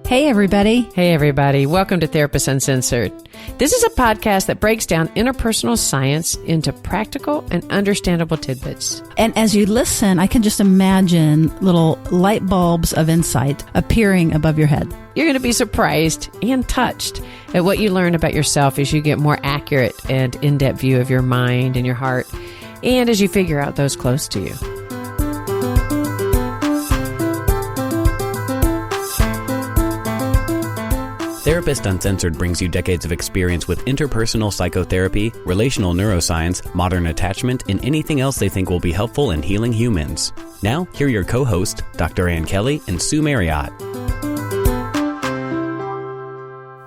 Hey, everybody. Hey, everybody. Welcome to Therapist Uncensored. This is a podcast that breaks down interpersonal science into practical and understandable tidbits. And as you listen, I can just imagine little light bulbs of insight appearing above your head. You're going to be surprised and touched at what you learn about yourself as you get more accurate and in-depth view of your mind and your heart, and as you figure out those close to you. Therapist Uncensored brings you decades of experience with interpersonal psychotherapy, relational neuroscience, modern attachment, and anything else they think will be helpful in healing humans. Now, here are your co-hosts, Dr. Ann Kelly and Sue Marriott.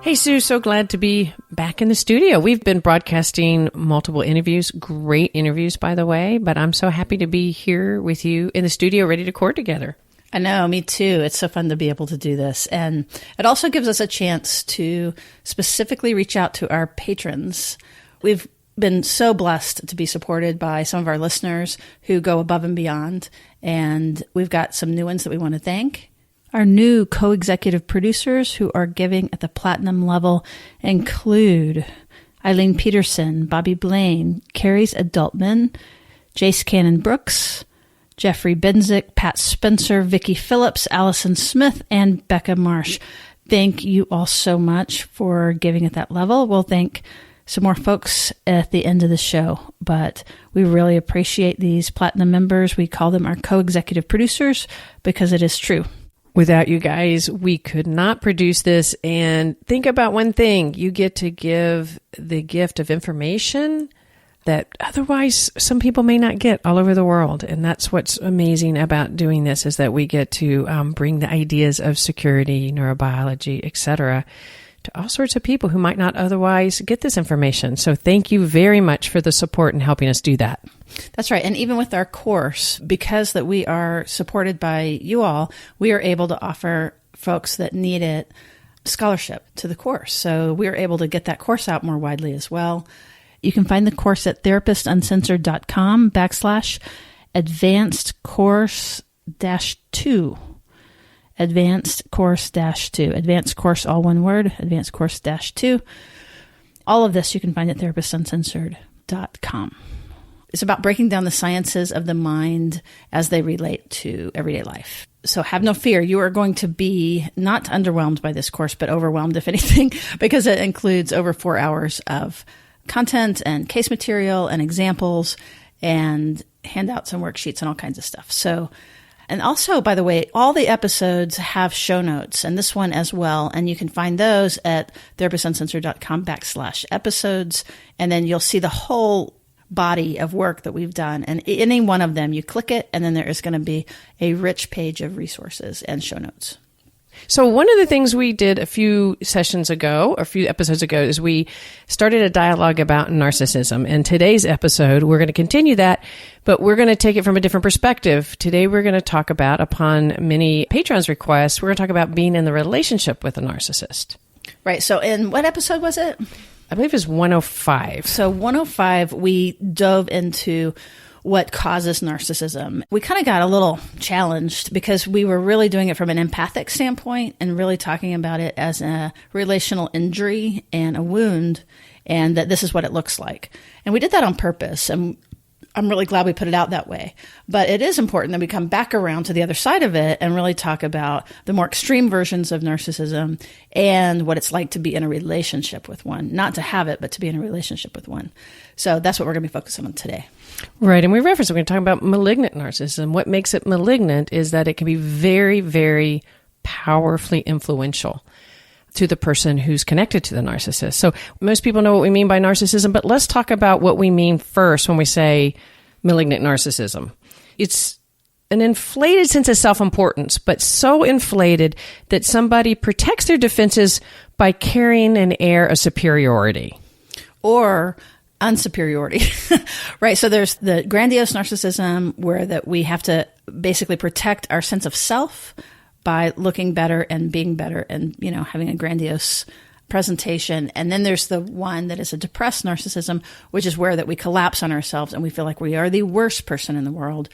Hey, Sue, so glad to be back in the studio. We've been broadcasting multiple interviews, great interviews, by the way, but I'm so happy to be here with you in the studio ready to record together. I know, me too. It's so fun to be able to do this. And it also gives us a chance to specifically reach out to our patrons. We've been so blessed to be supported by some of our listeners who go above and beyond. And we've got some new ones that we want to thank. Our new co-executive producers who are giving at the platinum level include Eileen Peterson, Bobby Blaine, Carrie's Adultman, Jace Cannon Brooks, Jeffrey Benzik, Pat Spencer, Vicki Phillips, Allison Smith, and Becca Marsh. Thank you all so much for giving at that level. We'll thank some more folks at the end of the show, but we really appreciate these platinum members. We call them our co-executive producers because it is true. Without you guys, we could not produce this. And think about one thing. You get to give the gift of information that otherwise some people may not get all over the world. And that's what's amazing about doing this, is that we get to bring the ideas of security, neurobiology, etc., to all sorts of people who might not otherwise get this information. So thank you very much for the support in helping us do that. That's right. And even with our course, because that we are supported by you all, we are able to offer folks that need it scholarship to the course. So we are able to get that course out more widely as well. You can find the course at therapistuncensored.com/advanced course-2. Advanced course-2. Advanced course, all one word, advanced course-2. All of this you can find at therapistuncensored.com. It's about breaking down the sciences of the mind as they relate to everyday life. So have no fear. You are going to be not underwhelmed by this course, but overwhelmed, if anything, because it includes over 4 hours of content and case material and examples and handouts and worksheets and all kinds of stuff. So, and also, by the way, all the episodes have show notes, and this one as well. And you can find those at therapistuncensored.com/episodes. And then you'll see the whole body of work that we've done. And any one of them, you click it, and then there is going to be a rich page of resources and show notes. So one of the things we did a few episodes ago, is we started a dialogue about narcissism. And today's episode, we're going to continue that, but we're going to take it from a different perspective. Today, we're going to talk about, upon many patrons' requests, we're going to talk about being in the relationship with a narcissist. Right. So in what episode was it? I believe it's 105. So 105, we dove into what causes narcissism. We kind of got a little challenged because we were really doing it from an empathic standpoint and really talking about it as a relational injury and a wound, and that this is what it looks like. And we did that on purpose, and I'm really glad we put it out that way. But it is important that we come back around to the other side of it and really talk about the more extreme versions of narcissism and what it's like to be in a relationship with one. Not to have it, but to be in a relationship with one. So that's what we're going to be focusing on today. Right. And we're going to talk about malignant narcissism. What makes it malignant is that it can be very, very powerfully influential to the person who's connected to the narcissist. So most people know what we mean by narcissism, but let's talk about what we mean first when we say malignant narcissism. It's an inflated sense of self-importance, but so inflated that somebody protects their defenses by carrying an air of superiority. Or unsuperiority, right? So there's the grandiose narcissism where that we have to basically protect our sense of self by looking better and being better and, you know, having a grandiose presentation. And then there's the one that is a depressed narcissism, which is where that we collapse on ourselves and we feel like we are the worst person in the world.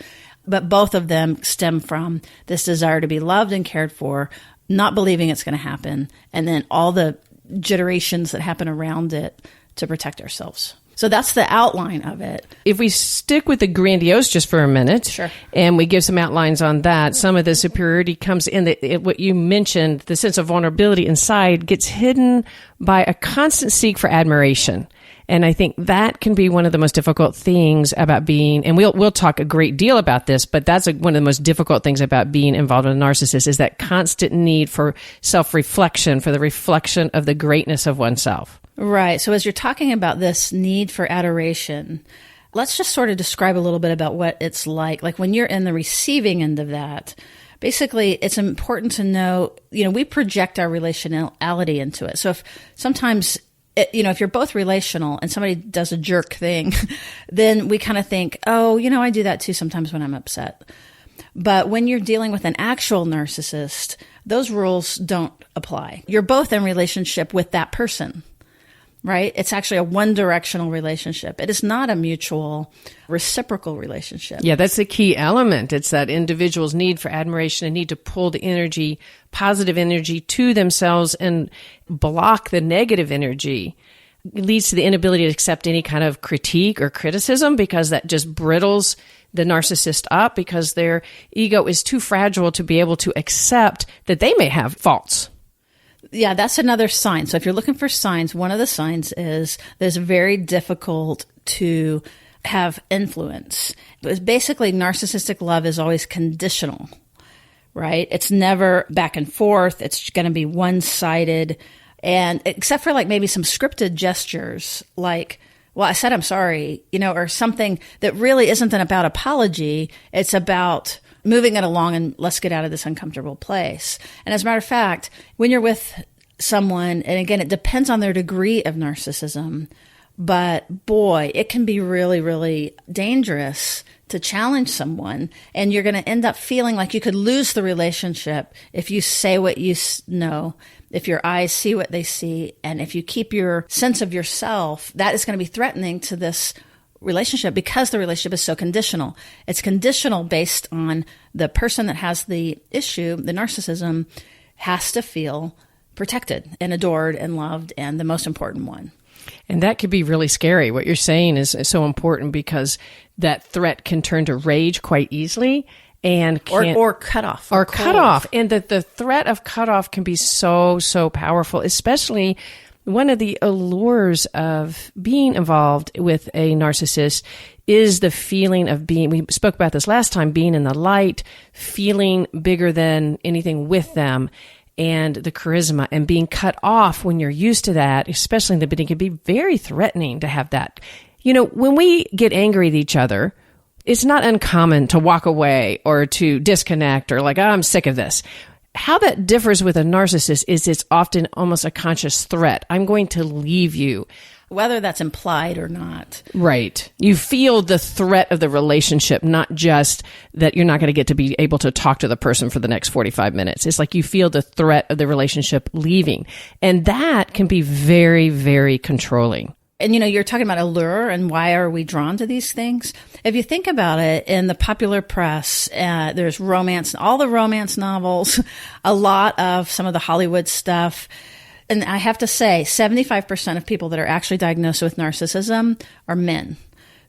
But both of them stem from this desire to be loved and cared for, not believing it's going to happen, and then all the gyrations that happen around it to protect ourselves. So that's the outline of it. If we stick with the grandiose just for a minute, sure, and we give some outlines on that, some of the superiority comes in what you mentioned, the sense of vulnerability inside gets hidden by a constant seek for admiration. And I think that can be one of the most difficult things about being, and we'll talk a great deal about this, but that's one of the most difficult things about being involved in a narcissist is that constant need for self-reflection, for the reflection of the greatness of oneself. Right. So as you're talking about this need for adoration, let's just sort of describe a little bit about what it's like. Like when you're in the receiving end of that, basically it's important to know, we project our relationality into it. So if sometimes, if you're both relational and somebody does a jerk thing, then we kind of think, oh, I do that too sometimes when I'm upset. But when you're dealing with an actual narcissist, those rules don't apply. You're both in relationship with that person. Right? It's actually a one-directional relationship. It is not a mutual, reciprocal relationship. Yeah, that's the key element. It's that individual's need for admiration and need to pull the energy, positive energy to themselves and block the negative energy. It leads to the inability to accept any kind of critique or criticism because that just brittles the narcissist up because their ego is too fragile to be able to accept that they may have faults. Yeah, that's another sign. So if you're looking for signs, one of the signs is that it's very difficult to have influence. It's basically, narcissistic love is always conditional, right? It's never back and forth. It's going to be one-sided. And except for like maybe some scripted gestures like, well, I said I'm sorry, or something that really isn't about apology. It's about moving it along and let's get out of this uncomfortable place. And as a matter of fact, when you're with someone, and again, it depends on their degree of narcissism, but boy, it can be really, really dangerous to challenge someone. And you're going to end up feeling like you could lose the relationship if you say what you know, if your eyes see what they see, and if you keep your sense of yourself, that is going to be threatening to this relationship because the relationship is so conditional. It's conditional based on the person that has the issue, the narcissism, has to feel protected and adored and loved, and the most important one. And that could be really scary. What you're saying is so important because that threat can turn to rage quite easily and or cut off. Or cut off. And that the threat of cut off can be so, so powerful, especially one of the allures of being involved with a narcissist is the feeling of being, we spoke about this last time, being in the light, feeling bigger than anything with them, and the charisma, and being cut off when you're used to that, especially in the beginning, can be very threatening to have that. When we get angry at each other, it's not uncommon to walk away or to disconnect or like, oh, I'm sick of this. How that differs with a narcissist is it's often almost a conscious threat. I'm going to leave you. Whether that's implied or not. Right. You feel the threat of the relationship, not just that you're not going to get to be able to talk to the person for the next 45 minutes. It's like you feel the threat of the relationship leaving. And that can be very, very controlling. And, you're talking about allure and why are we drawn to these things? If you think about it, in the popular press, there's romance, all the romance novels, a lot of some of the Hollywood stuff. And I have to say, 75% of people that are actually diagnosed with narcissism are men.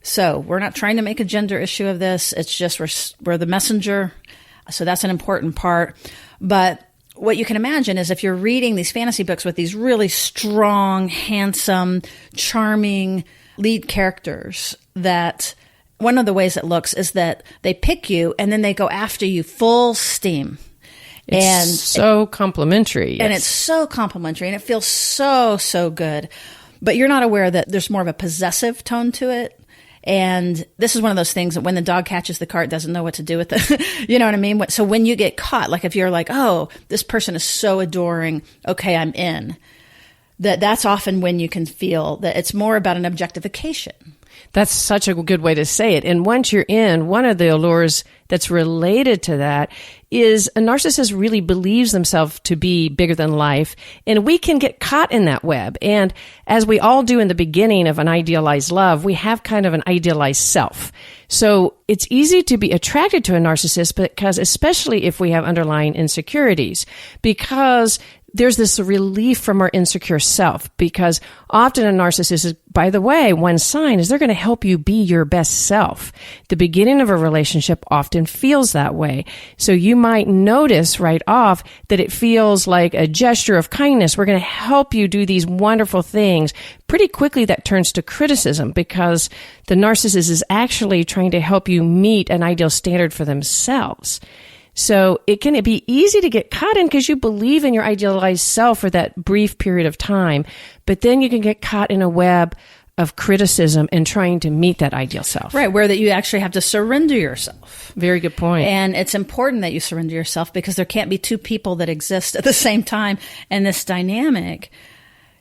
So we're not trying to make a gender issue of this. It's just we're the messenger. So that's an important part. But what you can imagine is if you're reading these fantasy books with these really strong, handsome, charming lead characters, that one of the ways it looks is that they pick you and then they go after you full steam. It's so complimentary. Yes. And it's so complimentary and it feels so, so good. But you're not aware that there's more of a possessive tone to it. And this is one of those things that when the dog catches the car, it doesn't know what to do with it. You know what I mean? So when you get caught, like if you're like, oh, this person is so adoring, okay, I'm in. That's often when you can feel that it's more about an objectification. That's such a good way to say it. And once you're in, one of the allures that's related to that is a narcissist really believes themselves to be bigger than life, and we can get caught in that web. And as we all do in the beginning of an idealized love, we have kind of an idealized self. So it's easy to be attracted to a narcissist because, especially if we have underlying insecurities, because there's this relief from our insecure self, because often a narcissist is, by the way, one sign is they're going to help you be your best self. The beginning of a relationship often feels that way. So you might notice right off that it feels like a gesture of kindness. We're going to help you do these wonderful things. Pretty quickly that turns to criticism, because the narcissist is actually trying to help you meet an ideal standard for themselves. So it can be easy to get caught in because you believe in your idealized self for that brief period of time, but then you can get caught in a web of criticism and trying to meet that ideal self. Right, where that you actually have to surrender yourself. Very good point. And it's important that you surrender yourself, because there can't be two people that exist at the same time in this dynamic.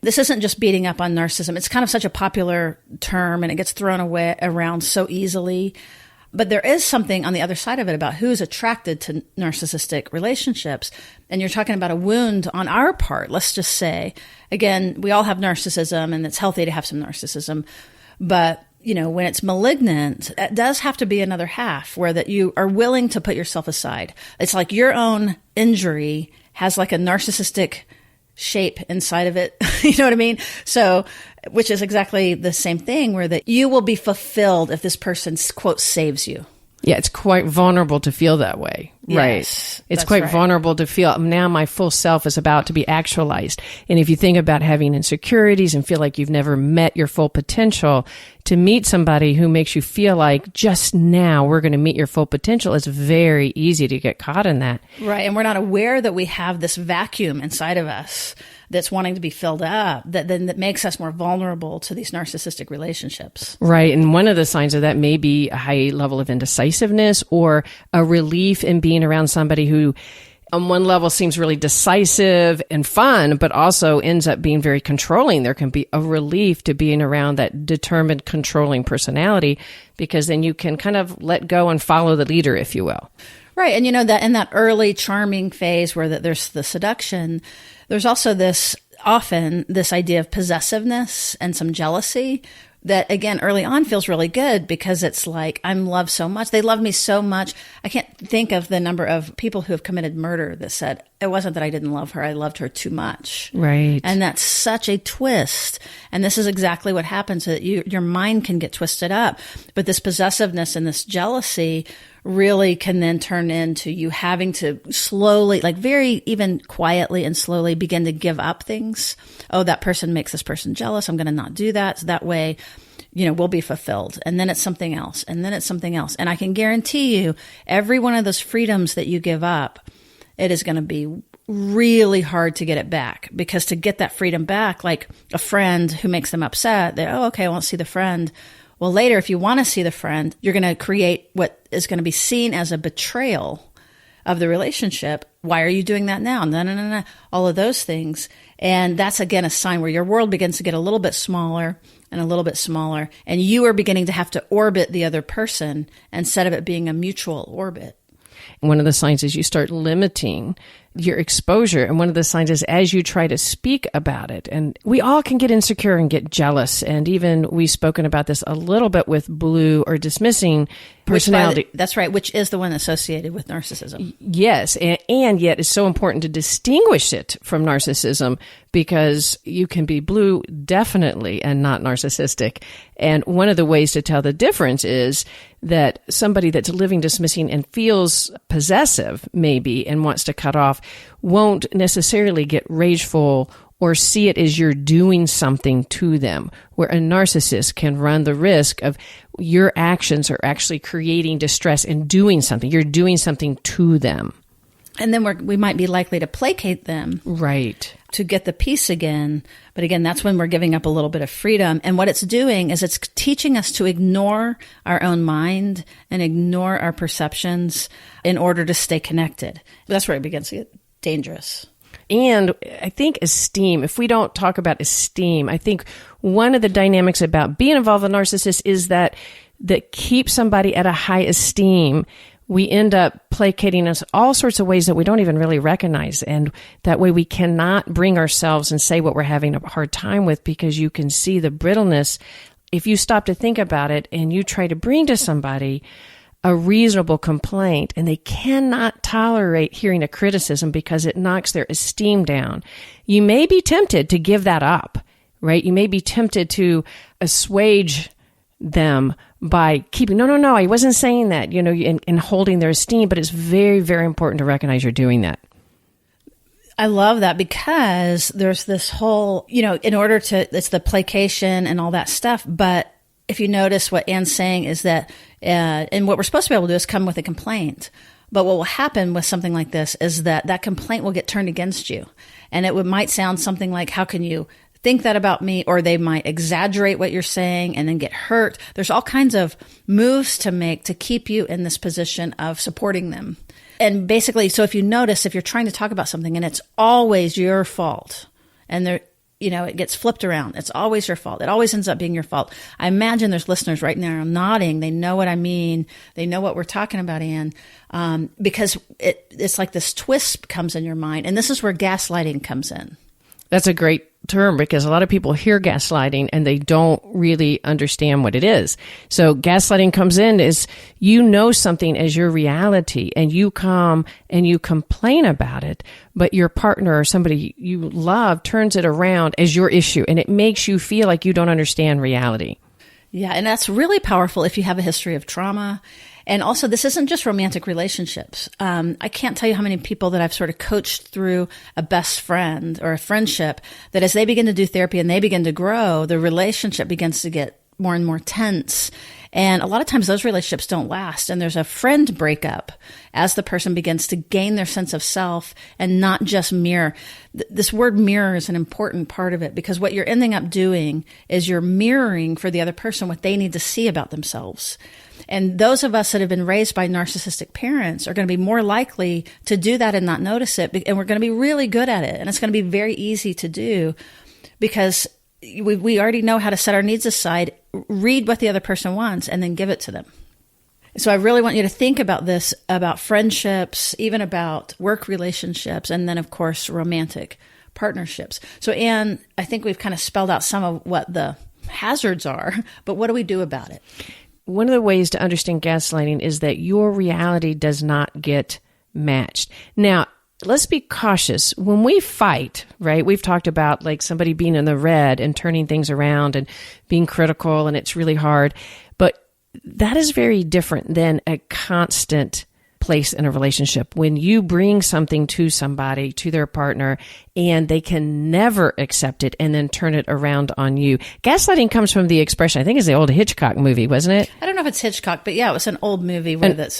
This isn't just beating up on narcissism. It's kind of such a popular term, and it gets thrown around so easily. But there is something on the other side of it about who's attracted to narcissistic relationships. And you're talking about a wound on our part, let's just say. Again, we all have narcissism, and it's healthy to have some narcissism. But, when it's malignant, it does have to be another half where that you are willing to put yourself aside. It's like your own injury has like a narcissistic shape inside of it. You know what I mean? So, which is exactly the same thing, where that you will be fulfilled if this person, quote, saves you. Yeah, it's quite vulnerable to feel that way. Yes, right. It's quite vulnerable to feel, now my full self is about to be actualized. And if you think about having insecurities and feel like you've never met your full potential, to meet somebody who makes you feel like just now we're going to meet your full potential, it's very easy to get caught in that. Right. And we're not aware that we have this vacuum inside of us that's wanting to be filled up, that makes us more vulnerable to these narcissistic relationships. Right. And one of the signs of that may be a high level of indecisiveness, or a relief in being around somebody who on one level seems really decisive and fun, but also ends up being very controlling. There can be a relief to being around that determined, controlling personality, because then you can kind of let go and follow the leader, if you will. Right. And that in that early charming phase where there's the seduction, there's also often this idea of possessiveness and some jealousy that, again, early on feels really good, because it's like, I'm loved so much. They love me so much. I can't think of the number of people who have committed murder that said, it wasn't that I didn't love her, I loved her too much. Right. And that's such a twist. And this is exactly what happens, that your mind can get twisted up. But this possessiveness and this jealousy really can then turn into you having to slowly, like very even quietly and slowly, begin to give up things. Oh, that person makes this person jealous, I'm going to not do that. So that way, we'll be fulfilled. And then it's something else. And then it's something else. And I can guarantee you, every one of those freedoms that you give up, it is going to be really hard to get it back. Because to get that freedom back, like a friend who makes them upset, okay, I won't see the friend. Well, later, if you want to see the friend, you're going to create what is going to be seen as a betrayal of the relationship. Why are you doing that now? No. All of those things. And that's, again, a sign where your world begins to get a little bit smaller and a little bit smaller. And you are beginning to have to orbit the other person instead of it being a mutual orbit. One of the signs is you start limiting your exposure. And one of the signs is as you try to speak about it. And we all can get insecure and get jealous. And even we've spoken about this a little bit with blue or dismissing personality. That's right, which is the one associated with narcissism. Yes. And yet it's so important to distinguish it from narcissism, because you can be blue definitely and not narcissistic. And one of the ways to tell the difference is that somebody that's living dismissing and feels possessive maybe and wants to cut off won't necessarily get rageful or see it as you're doing something to them, where a narcissist can run the risk of your actions are actually creating distress and doing something. You're doing something to them. And then we might be likely to placate them. Right. To get the peace again. But again, that's when we're giving up a little bit of freedom. And what it's doing is it's teaching us to ignore our own mind and ignore our perceptions in order to stay connected. That's where it begins to get dangerous. And I think esteem, if we don't talk about esteem, I think one of the dynamics about being involved with a narcissist is that keep somebody at a high esteem, we end up placating us all sorts of ways that we don't even really recognize. And that way we cannot bring ourselves and say what we're having a hard time with, because you can see the brittleness. If you stop to think about it and you try to bring to somebody a reasonable complaint and they cannot tolerate hearing a criticism because it knocks their esteem down, you may be tempted to give that up, right? You may be tempted to assuage them by keeping, no, I wasn't saying that, and holding their esteem, but it's very, very important to recognize you're doing that. I love that, because there's this whole, in order to, it's the placation and all that stuff. But if you notice what Anne's saying is that, and what we're supposed to be able to do is come with a complaint. But what will happen with something like this is that complaint will get turned against you. And might sound something like, how can you think that about me? Or they might exaggerate what you're saying and then get hurt. There's all kinds of moves to make to keep you in this position of supporting them. And basically, so if you notice, if you're trying to talk about something and it's always your fault, and it gets flipped around, it's always your fault. It always ends up being your fault. I imagine there's listeners right now nodding. They know what I mean. They know what we're talking about, Anne, because it's like this twist comes in your mind. And this is where gaslighting comes in. That's a great term, because a lot of people hear gaslighting and they don't really understand what it is. So gaslighting comes in is something as your reality and you come and you complain about it, but your partner or somebody you love turns it around as your issue, and it makes you feel like you don't understand reality. Yeah, and that's really powerful if you have a history of trauma. And also, this isn't just romantic relationships. I can't tell you how many people that I've sort of coached through a best friend or a friendship that as they begin to do therapy and they begin to grow, the relationship begins to get more and more tense. And a lot of times those relationships don't last. And there's a friend breakup as the person begins to gain their sense of self and not just mirror. This word mirror is an important part of it, because what you're ending up doing is you're mirroring for the other person what they need to see about themselves. And those of us that have been raised by narcissistic parents are going to be more likely to do that and not notice it. And we're going to be really good at it. And it's going to be very easy to do, because we already know how to set our needs aside, read what the other person wants, and then give it to them. So I really want you to think about this, about friendships, even about work relationships, and then, of course, romantic partnerships. So, Anne, I think we've kind of spelled out some of what the hazards are, but what do we do about it? One of the ways to understand gaslighting is that your reality does not get matched. Now, let's be cautious. When we fight, right, we've talked about like somebody being in the red and turning things around and being critical, and it's really hard. But that is very different than a constant place in a relationship. When you bring something to somebody, to their partner, and they can never accept it and then turn it around on you. Gaslighting comes from the expression, I think it's the old Hitchcock movie, wasn't it? I don't know if it's Hitchcock, but yeah, it was an old movie where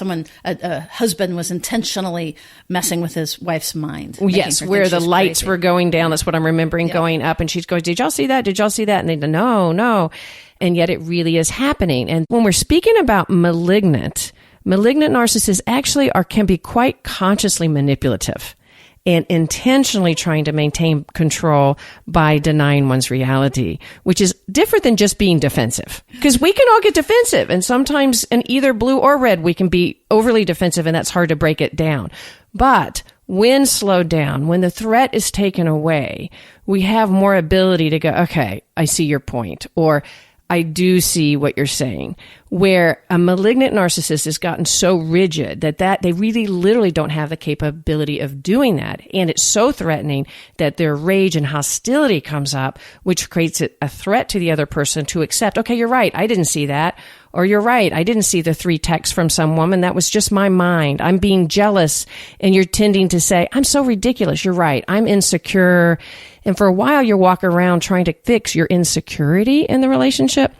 a husband was intentionally messing with his wife's mind. Yes, where the lights were going down. That's what I'm remembering, going up, and she's going, did y'all see that? Did y'all see that? And they go, no. And yet it really is happening. And when we're speaking about malignant narcissists actually can be quite consciously manipulative and intentionally trying to maintain control by denying one's reality, which is different than just being defensive. Because we can all get defensive, and sometimes in either blue or red, we can be overly defensive, and that's hard to break it down. But when slowed down, when the threat is taken away, we have more ability to go, okay, I see your point, or I do see what you're saying. Where a malignant narcissist has gotten so rigid that they really literally don't have the capability of doing that. And it's so threatening that their rage and hostility comes up, which creates a threat to the other person to accept, okay, you're right, I didn't see that. Or you're right, I didn't see the 3 texts from some woman. That was just my mind. I'm being jealous. And you're tending to say, I'm so ridiculous. You're right. I'm insecure. And for a while, you're walking around trying to fix your insecurity in the relationship.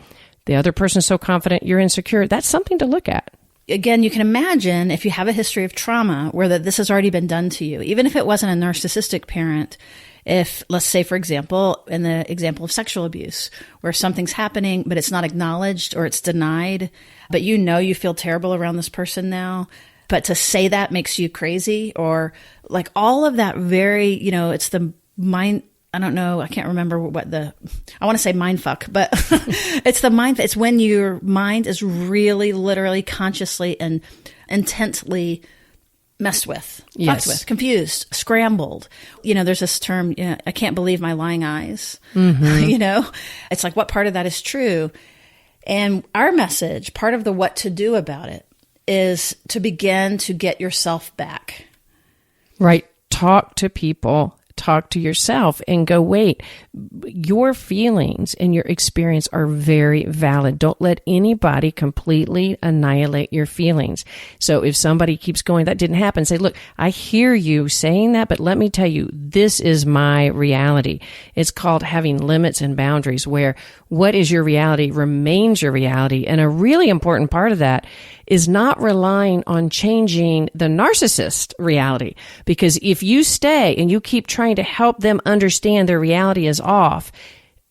The other person's so confident you're insecure. That's something to look at. Again, you can imagine if you have a history of trauma where this has already been done to you, even if it wasn't a narcissistic parent. If, let's say, for example, in the example of sexual abuse, where something's happening, but it's not acknowledged or it's denied, but you feel terrible around this person now, but to say that makes you crazy, or like all of that very, it's the mind. I don't know. I can't remember I want to say mind fuck, but it's the mind. It's when your mind is really, literally, consciously and intently messed with, yes. fucked with, confused, scrambled. There's this term, I can't believe my lying eyes. Mm-hmm. It's like, what part of that is true? And our message, part of the what to do about it, is to begin to get yourself back. Right. Talk to people. Talk to yourself and go, wait, your feelings and your experience are very valid. Don't let anybody completely annihilate your feelings. So if somebody keeps going, that didn't happen, say, look, I hear you saying that, but let me tell you, this is my reality. It's called having limits and boundaries, where what is your reality remains your reality. And a really important part of that is not relying on changing the narcissist reality. Because if you stay and you keep trying to help them understand their reality is off,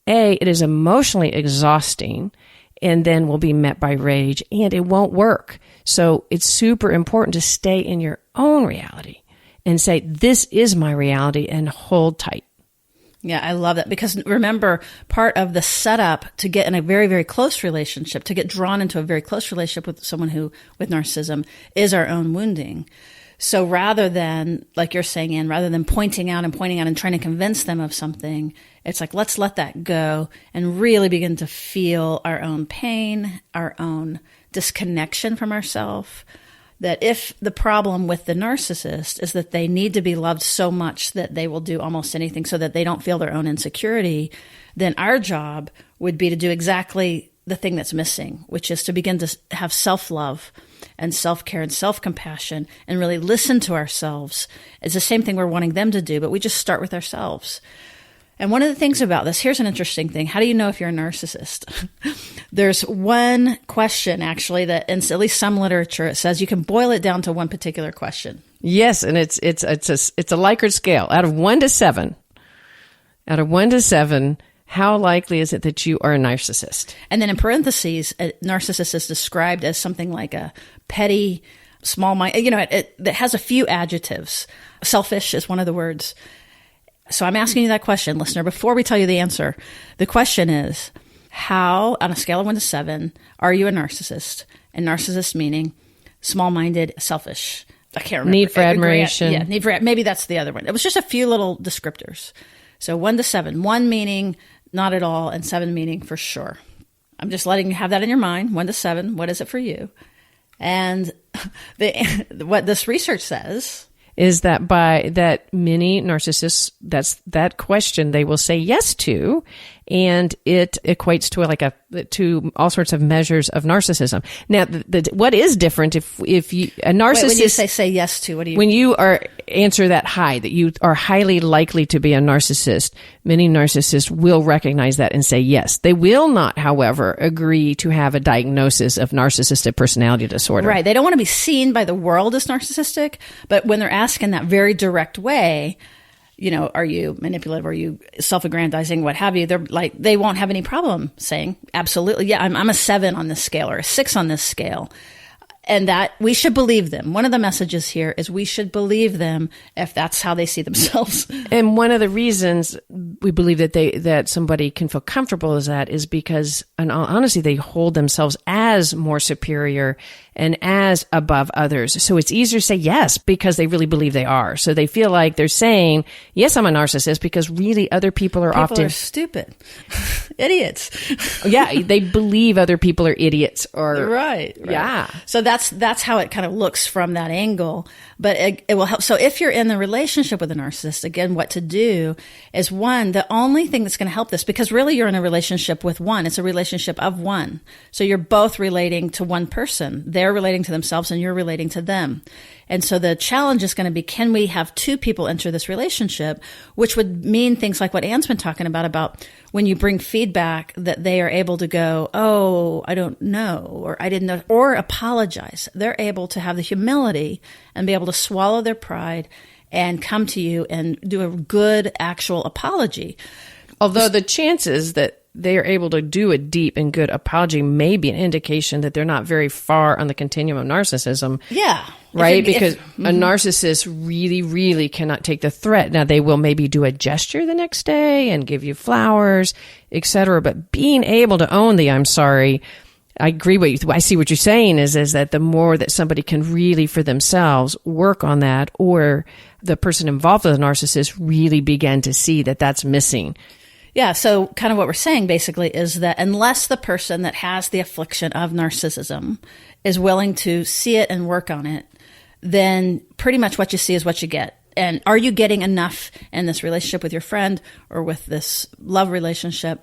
it is emotionally exhausting, and then will be met by rage, and it won't work. So it's super important to stay in your own reality and say, this is my reality, and hold tight. Yeah, I love that, because remember, part of the setup to get in a very, very close relationship, to get drawn into a very close relationship with someone with narcissism, is our own wounding. So rather than, like you're saying, Anne, rather than pointing out and trying to convince them of something, it's like, let's let that go and really begin to feel our own pain, our own disconnection from ourselves. That if the problem with the narcissist is that they need to be loved so much that they will do almost anything so that they don't feel their own insecurity, then our job would be to do exactly the thing that's missing, which is to begin to have self-love and self-care and self-compassion and really listen to ourselves. It's the same thing we're wanting them to do, but we just start with ourselves. And one of the things about this, here's an interesting thing. How do you know if you're a narcissist? There's one question, actually, that in at least some literature, it says you can boil it down to one particular question. Yes, and it's a Likert scale. Out of 1 to 7, how likely is it that you are a narcissist? And then in parentheses, a narcissist is described as something like a petty, small-minded, it has a few adjectives. Selfish is one of the words. So I'm asking you that question, listener, before we tell you the answer. The question is, how, on a scale of 1 to 7, are you a narcissist? And narcissist meaning small-minded, selfish. I can't remember. Need for admiration. Yeah, need for, maybe that's the other one. It was just a few little descriptors. So 1 to 7, 1 meaning not at all, and 7 meaning for sure. I'm just letting you have that in your mind. 1 to 7, what is it for you? And what this research says is that that many narcissists, that question they will say yes to, and it equates to to all sorts of measures of narcissism. Now, what is different if you a narcissist? Wait, when you say yes to, what do you? When you answer that high, that you are highly likely to be a narcissist, many narcissists will recognize that and say yes. They will not, however, agree to have a diagnosis of narcissistic personality disorder. Right. They don't want to be seen by the world as narcissistic, but when they're asked in that very direct way, are you manipulative? Are you self-aggrandizing? What have you? They won't have any problem saying, absolutely, yeah, I'm a 7 on this scale or a 6 on this scale. And that we should believe them. One of the messages here is we should believe them if that's how they see themselves. And one of the reasons we believe that somebody can feel comfortable as that is because, in all honesty, they hold themselves as more superior and as above others. So it's easier to say yes because they really believe they are. So they feel like they're saying, yes, I'm a narcissist, because really other people are often stupid. Idiots. Yeah, they believe other people are idiots or right. Yeah. So that's how it kind of looks from that angle, but it will help. So if you're in the relationship with a narcissist, again, what to do is, one, the only thing that's going to help this, because really you're in a relationship with one, it's a relationship of one. So you're both relating to one person. They're relating to themselves and you're relating to them. And so the challenge is going to be, can we have two people enter this relationship, which would mean things like what Anne's been talking about when you bring feedback, that they are able to go, oh, I don't know, or I didn't know, or apologize. They're able to have the humility and be able to swallow their pride and come to you and do a good actual apology. Although the chances that they are able to do a deep and good apology may be an indication that they're not very far on the continuum of narcissism. Yeah. Right? Because a narcissist really, really cannot take the threat. Now, they will maybe do a gesture the next day and give you flowers, etc. But being able to own the I'm sorry, I agree with you. I see what you're saying is that the more that somebody can really for themselves work on that, or the person involved with the narcissist really begin to see that that's missing. Yeah, so kind of what we're saying basically is that unless the person that has the affliction of narcissism is willing to see it and work on it, then pretty much what you see is what you get. And are you getting enough in this relationship with your friend or with this love relationship?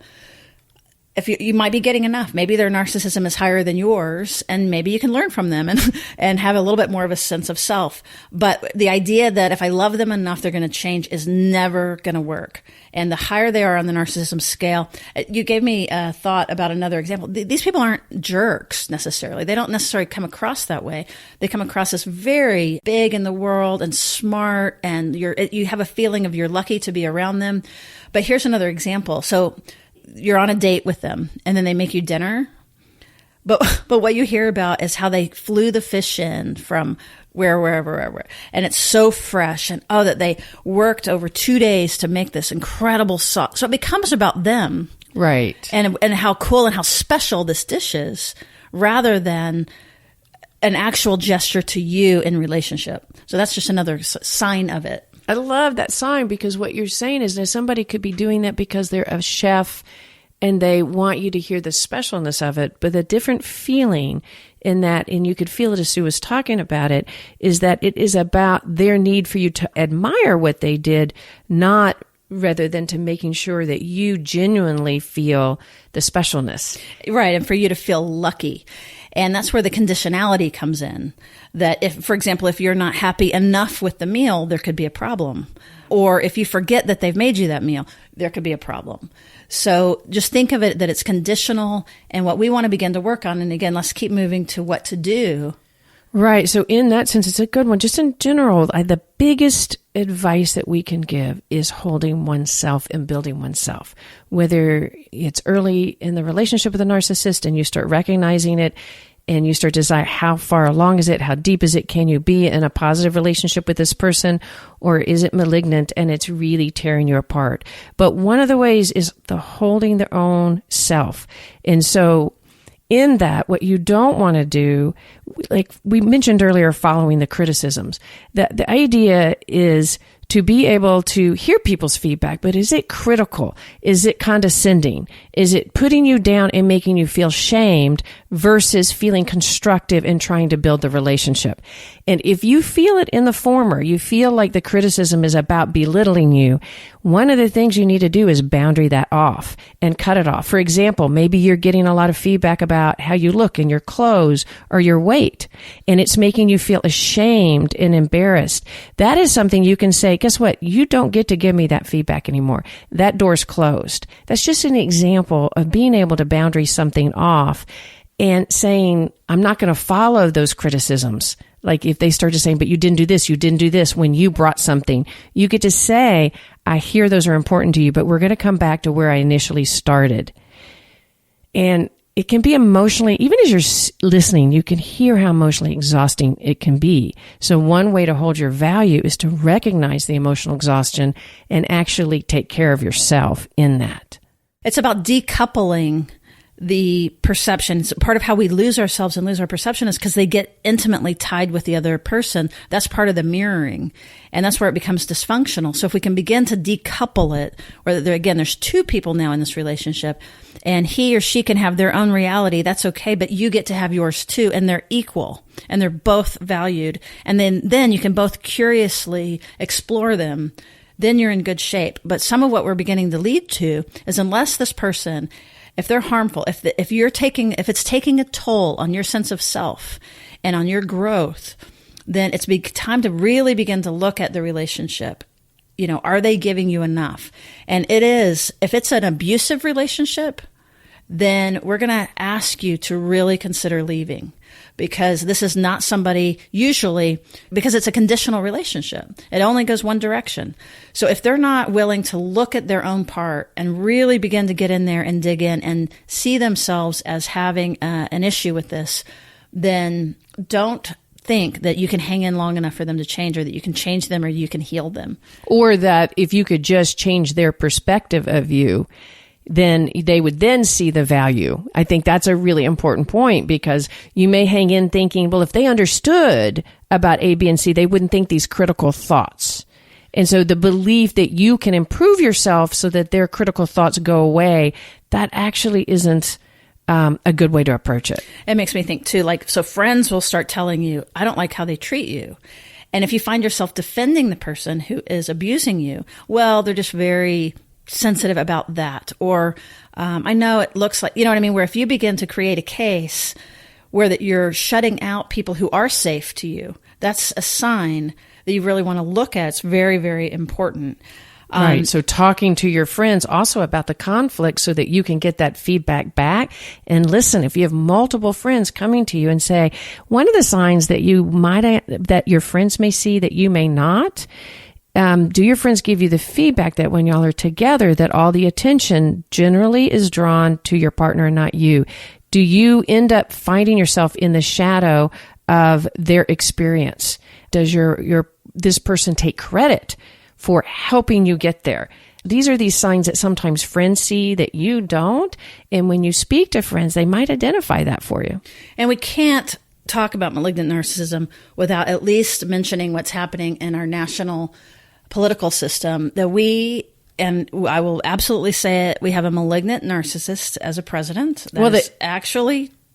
If you might be getting enough. Maybe their narcissism is higher than yours, and maybe you can learn from them and have a little bit more of a sense of self. But the idea that if I love them enough, they're going to change is never going to work. And the higher they are on the narcissism scale, you gave me a thought about another example. These people aren't jerks necessarily. They don't necessarily come across that way. They come across as very big in the world and smart, and you have a feeling of you're lucky to be around them. But here's another example. So you're on a date with them and then they make you dinner. But what you hear about is how they flew the fish in from wherever. And it's so fresh. And that they worked over 2 days to make this incredible sauce. So it becomes about them. Right. And how cool and how special this dish is, rather than an actual gesture to you in relationship. So that's just another sign of it. I love that sign, because what you're saying is that somebody could be doing that because they're a chef and they want you to hear the specialness of it, but the different feeling in that, and you could feel it as Sue was talking about it, is that it is about their need for you to admire what they did, not rather than to making sure that you genuinely feel the specialness. Right, and for you to feel lucky. And that's where the conditionality comes in. That if, for example, if you're not happy enough with the meal, there could be a problem. Or if you forget that they've made you that meal, there could be a problem. So just think of it that it's conditional, and what we want to begin to work on. And again, let's keep moving to what to do. Right. So in that sense, it's a good one. Just in general, the biggest advice that we can give is holding oneself and building oneself. Whether it's early in the relationship with a narcissist and you start recognizing it and you start to decide how far along is it, how deep is it, can you be in a positive relationship with this person, or is it malignant and it's really tearing you apart? But one of the ways is the holding their own self. And so in that, what you don't want to do, like we mentioned earlier, following the criticisms, that the idea is to be able to hear people's feedback, but is it critical? Is it condescending? Is it putting you down and making you feel shamed versus feeling constructive and trying to build the relationship? And if you feel it in the former, you feel like the criticism is about belittling you, one of the things you need to do is boundary that off and cut it off. For example, maybe you're getting a lot of feedback about how you look in your clothes or your weight, and it's making you feel ashamed and embarrassed. That is something you can say, guess what? You don't get to give me that feedback anymore. That door's closed. That's just an example of being able to boundary something off and saying, I'm not going to follow those criticisms. Like if they start to saying, but you didn't do this when you brought something, you get to say, I hear those are important to you, but we're going to come back to where I initially started. And it can be emotionally, even as you're listening, you can hear how emotionally exhausting it can be. So one way to hold your value is to recognize the emotional exhaustion and actually take care of yourself in that. It's about decoupling the perception. It's part of how we lose ourselves and lose our perception is because they get intimately tied with the other person. That's part of the mirroring. And that's where it becomes dysfunctional. So if we can begin to decouple it, or there's two people now in this relationship, and he or she can have their own reality, that's okay, but you get to have yours too, and they're equal, and they're both valued. And then you can both curiously explore them. Then you're in good shape. But some of what we're beginning to lead to is unless this person, if they're harmful, if it's taking a toll on your sense of self and on your growth, then it's time to really begin to look at the relationship. Are they giving you enough? And it is, if it's an abusive relationship, then we're going to ask you to really consider leaving, because this is not somebody, usually, because it's a conditional relationship. It only goes one direction. So if they're not willing to look at their own part and really begin to get in there and dig in and see themselves as having an issue with this, then don't think that you can hang in long enough for them to change, or that you can change them, or you can heal them. Or that if you could just change their perspective of you, then they would then see the value. I think that's a really important point, because you may hang in thinking, well, if they understood about A, B, and C, they wouldn't think these critical thoughts. And so the belief that you can improve yourself so that their critical thoughts go away, that actually isn't a good way to approach it. It makes me think too, like, so friends will start telling you, I don't like how they treat you. And if you find yourself defending the person who is abusing you, well, they're just very sensitive about that. Or I know it looks like, you know what I mean? Where if you begin to create a case where that you're shutting out people who are safe to you, that's a sign that you really want to look at. It's very, very important. Right. So talking to your friends also about the conflict so that you can get that feedback back. And listen, if you have multiple friends coming to you and say, one of the signs that that your friends may see that you may not, do your friends give you the feedback that when y'all are together, that all the attention generally is drawn to your partner and not you? Do you end up finding yourself in the shadow of their experience? Does this person take credit for helping you get there? These are these signs that sometimes friends see that you don't. And when you speak to friends, they might identify that for you. And we can't talk about malignant narcissism without at least mentioning what's happening in our national political system, that and I will absolutely say it, we have a malignant narcissist as a president.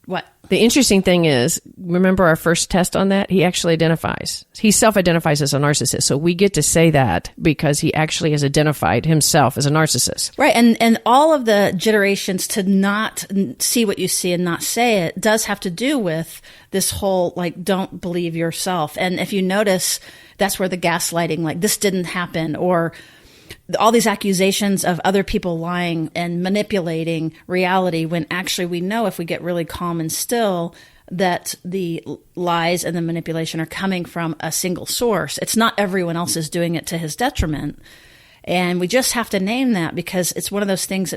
What? The interesting thing is, remember our first test on that? He actually he self-identifies as a narcissist. So we get to say that because he actually has identified himself as a narcissist. Right. And all of the gyrations to not see what you see and not say it does have to do with this whole, like, don't believe yourself. And if you notice, that's where the gaslighting, like, this didn't happen, or all these accusations of other people lying and manipulating reality, when actually we know, if we get really calm and still, that the lies and the manipulation are coming from a single source. It's not everyone else is doing it to his detriment. And we just have to name that, because it's one of those things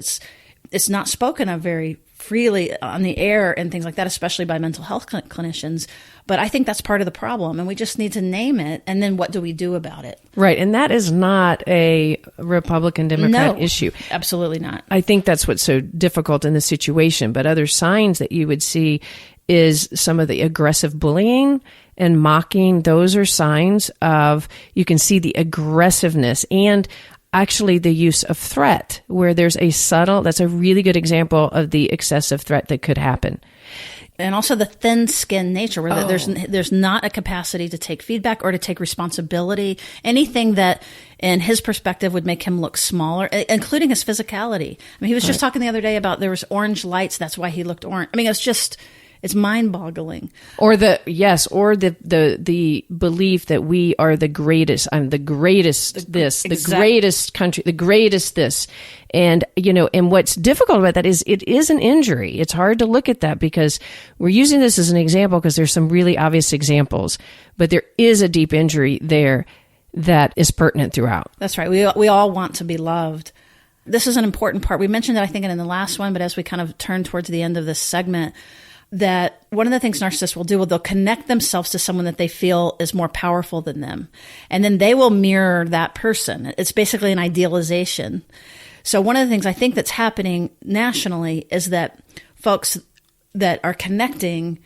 it's not spoken of very freely on the air and things like that, especially by mental health clinicians. But I think that's part of the problem, and we just need to name it. And then what do we do about it? Right. And that is not a Republican-Democrat issue. Absolutely not. I think that's what's so difficult in this situation. But other signs that you would see is some of the aggressive bullying and mocking. Those are signs of, you can see the aggressiveness and actually the use of threat, where there's that's a really good example of the excessive threat that could happen. And also the thin-skinned nature, where there's not a capacity to take feedback or to take responsibility. Anything that, in his perspective, would make him look smaller, including his physicality. I mean, he was just talking the other day about there was orange lights. That's why he looked orange. I mean, it's mind-boggling. Or the belief that we are the greatest. I'm the greatest this, the greatest country, the greatest this. And, and what's difficult about that is it is an injury. It's hard to look at that, because we're using this as an example because there's some really obvious examples, but there is a deep injury there that is pertinent throughout. That's right. We all want to be loved. This is an important part. We mentioned it, I think, in the last one, but as we kind of turn towards the end of this segment, that one of the things narcissists will do, they'll connect themselves to someone that they feel is more powerful than them. And then they will mirror that person. It's basically an idealization. So one of the things I think that's happening nationally is that folks that are connecting,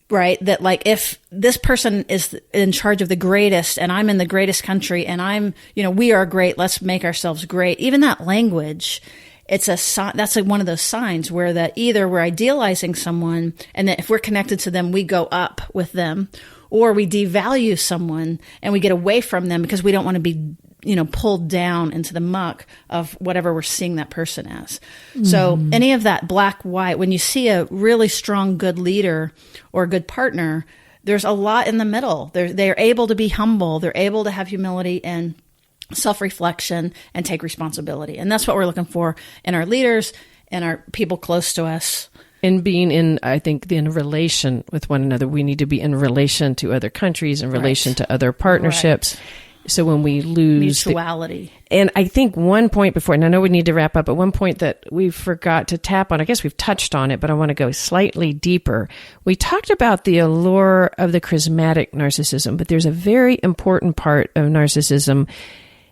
right, that like, if this person is in charge of the greatest and I'm in the greatest country and we are great, let's make ourselves great. Even that language, that's one of those signs where that either we're idealizing someone, and that if we're connected to them, we go up with them, or we devalue someone and we get away from them because we don't want to be, pulled down into the muck of whatever we're seeing that person as. Mm. So any of that black, white, when you see a really strong, good leader or a good partner, there's a lot in the middle. They're able to be humble. They're able to have humility and self-reflection and take responsibility. And that's what we're looking for in our leaders and our people close to us. And being in, I think, in relation with one another, we need to be in relation to other countries, in relation to other partnerships. Right. So when we lose mutuality. And I think one point before, and I know we need to wrap up, but one point that we forgot to tap on, I guess we've touched on it, but I want to go slightly deeper. We talked about the allure of the charismatic narcissism, but there's a very important part of narcissism,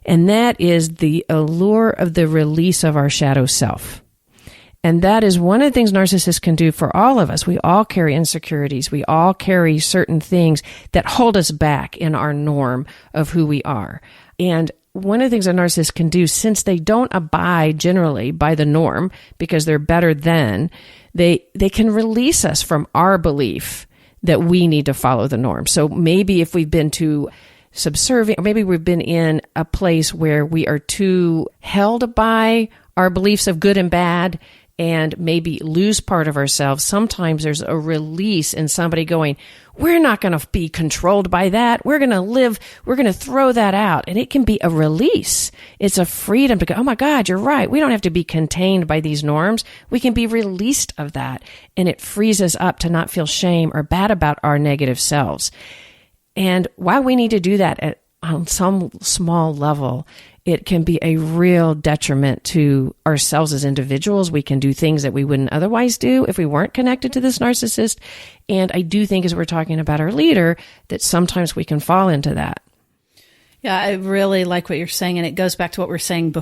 and that is the allure of the release of our shadow self. And that is one of the things narcissists can do for all of us. We all carry insecurities. We all carry certain things that hold us back in our norm of who we are. And one of the things a narcissist can do, since they don't abide generally by the norm because they're better than, they can release us from our belief that we need to follow the norm. So maybe if we've been too subservient, or maybe we've been in a place where we are too held by our beliefs of good and bad, and maybe lose part of ourselves, sometimes there's a release in somebody going, we're not going to be controlled by that. We're going to live, we're going to throw that out. And it can be a release. It's a freedom to go, oh my God, you're right. We don't have to be contained by these norms. We can be released of that. And it frees us up to not feel shame or bad about our negative selves. And while we need to do that on some small level, it can be a real detriment to ourselves as individuals. We can do things that we wouldn't otherwise do if we weren't connected to this narcissist. And I do think, as we're talking about our leader, that sometimes we can fall into that. Yeah, I really like what you're saying. And it goes back to what we were saying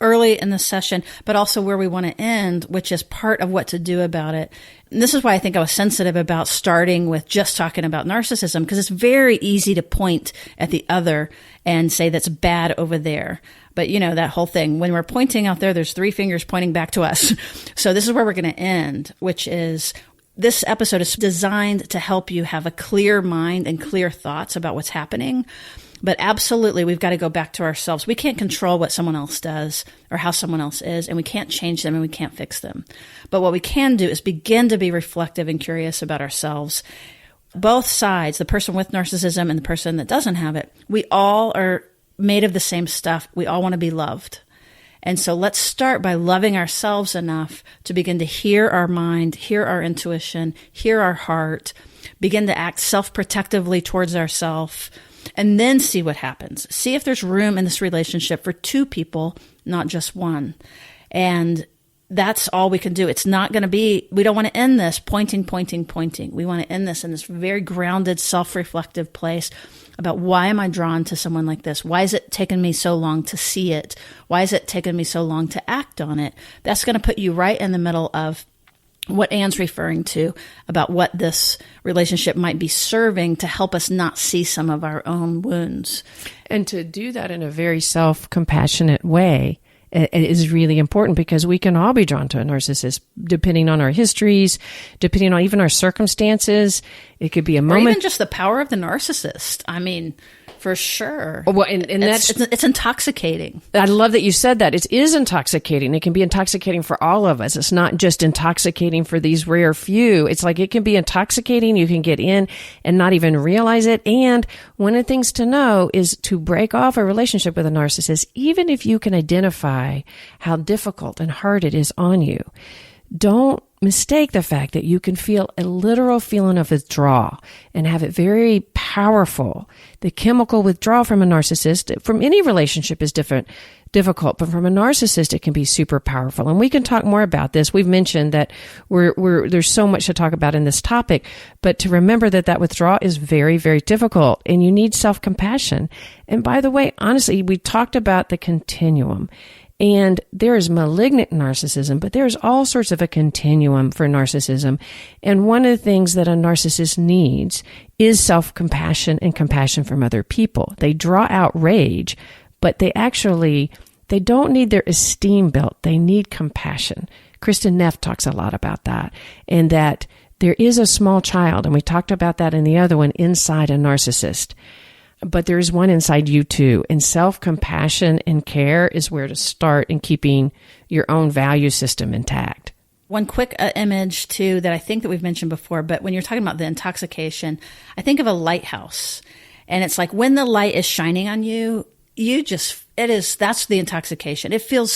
early in the session, but also where we want to end, which is part of what to do about it. And this is why I think I was sensitive about starting with just talking about narcissism, because it's very easy to point at the other and say that's bad over there. But you know, that whole thing, when we're pointing out there, there's 3 fingers pointing back to us. So this is where we're going to end, which is this episode is designed to help you have a clear mind and clear thoughts about what's happening. But absolutely, we've got to go back to ourselves. We can't control what someone else does or how someone else is, and we can't change them and we can't fix them. But what we can do is begin to be reflective and curious about ourselves. Both sides, the person with narcissism and the person that doesn't have it, we all are made of the same stuff. We all want to be loved. And so let's start by loving ourselves enough to begin to hear our mind, hear our intuition, hear our heart, begin to act self-protectively towards ourselves, and then see what happens. See if there's room in this relationship for 2 people, not just one. And that's all we can do. It's not going to be, we don't want to end this pointing. We want to end this in this very grounded, self-reflective place about, why am I drawn to someone like this? Why has it taken me so long to see it? Why has it taken me so long to act on it? That's going to put you right in the middle of what Anne's referring to about what this relationship might be serving to help us not see some of our own wounds. And to do that in a very self-compassionate way is really important, because we can all be drawn to a narcissist depending on our histories, depending on even our circumstances. It could be a moment. Or even just the power of the narcissist. I mean, for sure. Well, and it's intoxicating. I love that you said that. It is intoxicating. It can be intoxicating for all of us. It's not just intoxicating for these rare few. It's like it can be intoxicating. You can get in and not even realize it. And one of the things to know is to break off a relationship with a narcissist, even if you can identify how difficult and hard it is on you. Don't mistake the fact that you can feel a literal feeling of withdrawal and have it very powerful. The chemical withdrawal from a narcissist, from any relationship, is difficult, but from a narcissist, it can be super powerful. And we can talk more about this. We've mentioned that there's so much to talk about in this topic, but to remember that withdrawal is very, very difficult, and you need self-compassion. And by the way, honestly, we talked about the continuum. And there is malignant narcissism, but there's all sorts of a continuum for narcissism. And one of the things that a narcissist needs is self-compassion and compassion from other people. They draw out rage, but they don't need their esteem built. They need compassion. Kristen Neff talks a lot about that, and that there is a small child, and we talked about that in the other one, inside a narcissist. But there is one inside you too. And self-compassion and care is where to start in keeping your own value system intact. One quick image too that I think that we've mentioned before, but when you're talking about the intoxication, I think of a lighthouse. And it's like when the light is shining on you, that's the intoxication. It feels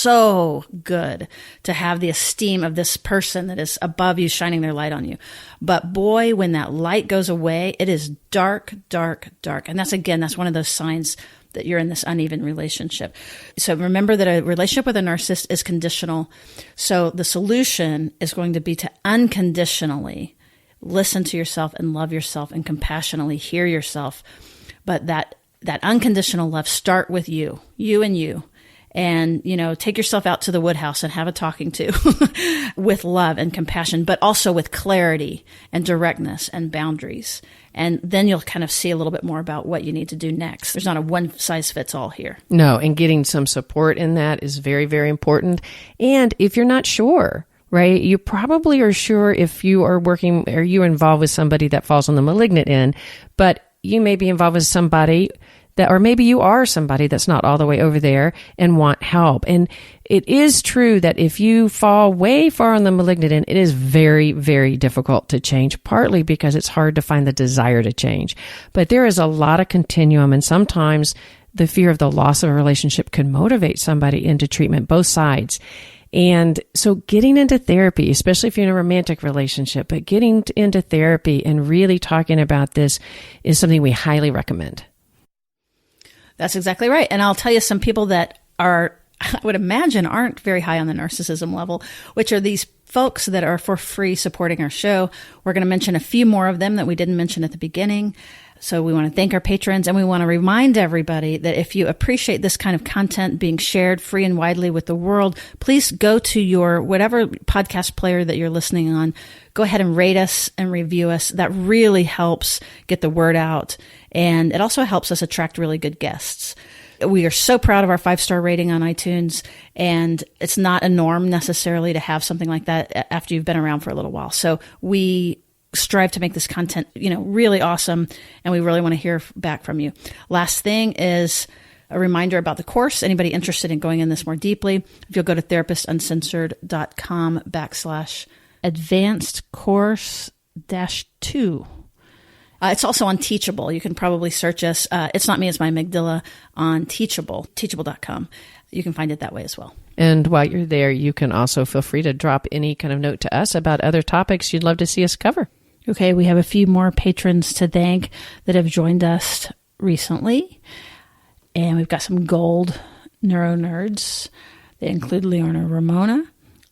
so good to have the esteem of this person that is above you, shining their light on you. But boy, when that light goes away, it is dark, dark, dark. And that's one of those signs that you're in this uneven relationship. So remember that a relationship with a narcissist is conditional. So the solution is going to be to unconditionally listen to yourself and love yourself and compassionately hear yourself. But that unconditional love start with you and you. And, take yourself out to the woodhouse and have a talking to with love and compassion, but also with clarity and directness and boundaries. And then you'll kind of see a little bit more about what you need to do next. There's not a one size fits all here. No, and getting some support in that is very, very important. And if you're not sure, right, you probably are sure if you are working or you're involved with somebody that falls on the malignant end, but you may be involved with somebody that, or maybe you are somebody that's not all the way over there and want help. And it is true that if you fall way far on the malignant end, it is very, very difficult to change, partly because it's hard to find the desire to change. But there is a lot of continuum, and sometimes the fear of the loss of a relationship can motivate somebody into treatment, both sides. And so getting into therapy, especially if you're in a romantic relationship, but getting into therapy and really talking about this is something we highly recommend. That's exactly right. And I'll tell you some people that are, I would imagine, aren't very high on the narcissism level, which are these folks that are for free supporting our show. We're going to mention a few more of them that we didn't mention at the beginning. So we want to thank our patrons, and we want to remind everybody that if you appreciate this kind of content being shared free and widely with the world, please go to your whatever podcast player that you're listening on. Go ahead and rate us and review us. That really helps get the word out, and it also helps us attract really good guests. We are so proud of our 5-star rating on iTunes, and it's not a norm necessarily to have something like that after you've been around for a little while. So we strive to make this content, really awesome, and we really want to hear back from you. Last thing is a reminder about the course. Anybody interested in going in this more deeply, if you'll go to therapistuncensored.com/advanced course-2. It's also on Teachable. You can probably search us. It's not me, it's my amygdala on Teachable, teachable.com. You can find it that way as well. And while you're there, you can also feel free to drop any kind of note to us about other topics you'd love to see us cover. Okay, we have a few more patrons to thank that have joined us recently. And we've got some gold neuro nerds. They include Leona Ramona,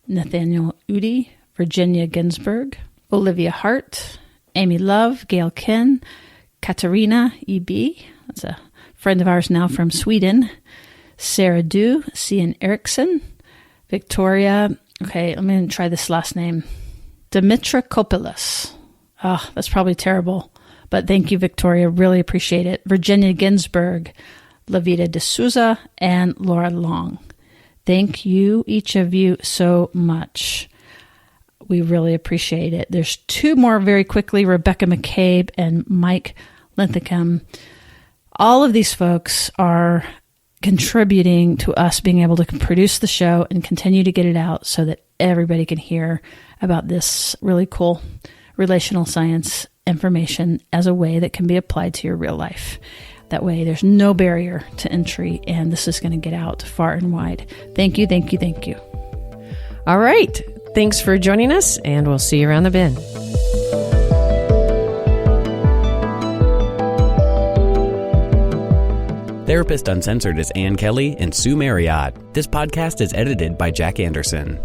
Nathaniel Udi, Virginia Ginsburg, Olivia Hart, Amy Love, Gail Ken, Katarina E.B., that's a friend of ours now from Sweden, Sarah Du, Cian Erickson, Victoria, okay, I'm going to try this last name, Dimitra Kopoulos. Oh, that's probably terrible, but thank you, Victoria. Really appreciate it. Virginia Ginsburg, Lavita D'Souza, and Laura Long. Thank you, each of you, so much. We really appreciate it. There's 2 more very quickly, Rebecca McCabe and Mike Linthicum. All of these folks are contributing to us being able to produce the show and continue to get it out so that everybody can hear about this really cool relational science information as a way that can be applied to your real life. That way there's no barrier to entry, and this is going to get out far and wide. Thank you, thank you, thank you. All right. Thanks for joining us, and we'll see you around the bend. Therapist Uncensored is Ann Kelly and Sue Marriott. This podcast is edited by Jack Anderson.